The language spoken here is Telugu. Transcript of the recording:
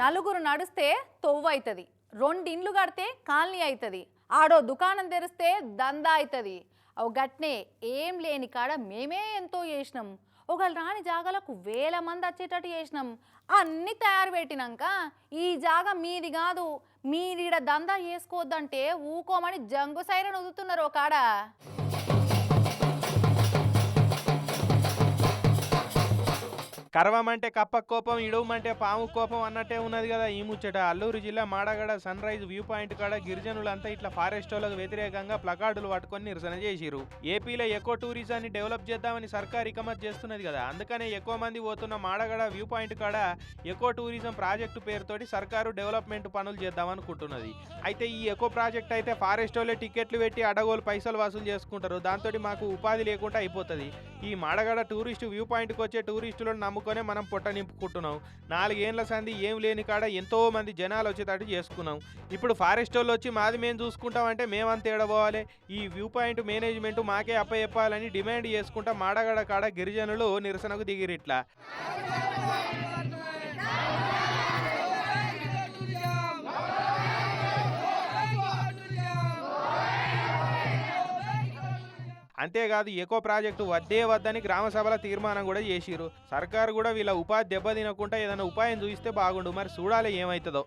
నలుగురు నడిస్తే తొవ్వైతది, రెండిండ్లు కడితే కాలనీ అవుతుంది, ఆడో దుకాణం తెరిస్తే దందా అవుతుంది. అవు గట్నే ఏం లేని కాడ మేమే ఎంతో చేసినాం. ఒకళ్ళు రాని జాగాలకు వేల మంది వచ్చేటట్టు చేసినాం. అన్నీ తయారు పెట్టినాక ఈ జాగా మీది కాదు, మీరీడ దందా చేసుకోవద్దంటే ఊకోమని జంగు సైరన్ వదులుతున్నారు ఒక కాడ. కరవమంటే కప్ప కోపం, ఇడవమంటే పాము కోపం అన్నట్టే ఉన్నది కదా ఈ ముచ్చట. అల్లూరు జిల్లా Madagada sunrise view point కాడ గిరిజనులంతా ఇట్లా ఫారెస్ట్ వాళ్ళకు వ్యతిరేకంగా ప్లకార్డులు పట్టుకొని నిరసన చేసిరు. ఏపీలో ఎకో టూరిజాన్ని డెవలప్ చేద్దామని సర్కార్ ఇకమత్ చేస్తున్నది కదా, అందుకనే ఎక్కువ మంది పోతున్న మాడగడ వ్యూ పాయింట్ కాడ ఎకో టూరిజం ప్రాజెక్టు పేరుతోటి సర్కారు డెవలప్మెంట్ పనులు చేద్దామనుకుంటున్నది. అయితే ఈ ఎకో ప్రాజెక్ట్ అయితే ఫారెస్ట్ వాళ్ళే టికెట్లు పెట్టి అడగోలు పైసలు వసూలు చేసుకుంటారు. దాంతో మాకు ఉపాధి లేకుండా అయిపోతుంది. ఈ మాడగడ టూరిస్ట్ వ్యూ పాయింట్కి వచ్చే టూరిస్టులను నమ్ముకొనే మనం పొట్ట నింపుకుంటున్నాం. 4 ఏళ్ల సంది ఏం లేని కాడ ఎంతో మంది జనాలు వచ్చేటట్టు చేసుకున్నాం. ఇప్పుడు ఫారెస్ట్ వాళ్ళు వచ్చి మాది మేము చూసుకుంటామంటే మేమంత ఏడబోవాలి. ఈ వ్యూ పాయింట్ మేనేజ్మెంట్ మాకే అప్పచెప్పాలని డిమాండ్ చేసుకుంటా మాడగడ కాడ గిరిజనులు నిరసనకు దిగిరిట్లా. అంతేకాదు ఎకో ప్రాజెక్టు వద్దే వద్దని గ్రామ సభల తీర్మానం కూడా చేసిరు. సర్కారు కూడా వీళ్ళ ఉపాధి దెబ్బతినకుండా ఏదైనా ఉపాయం చూపిస్తే బాగుండు. మరి చూడాలి ఏమవుతుందో.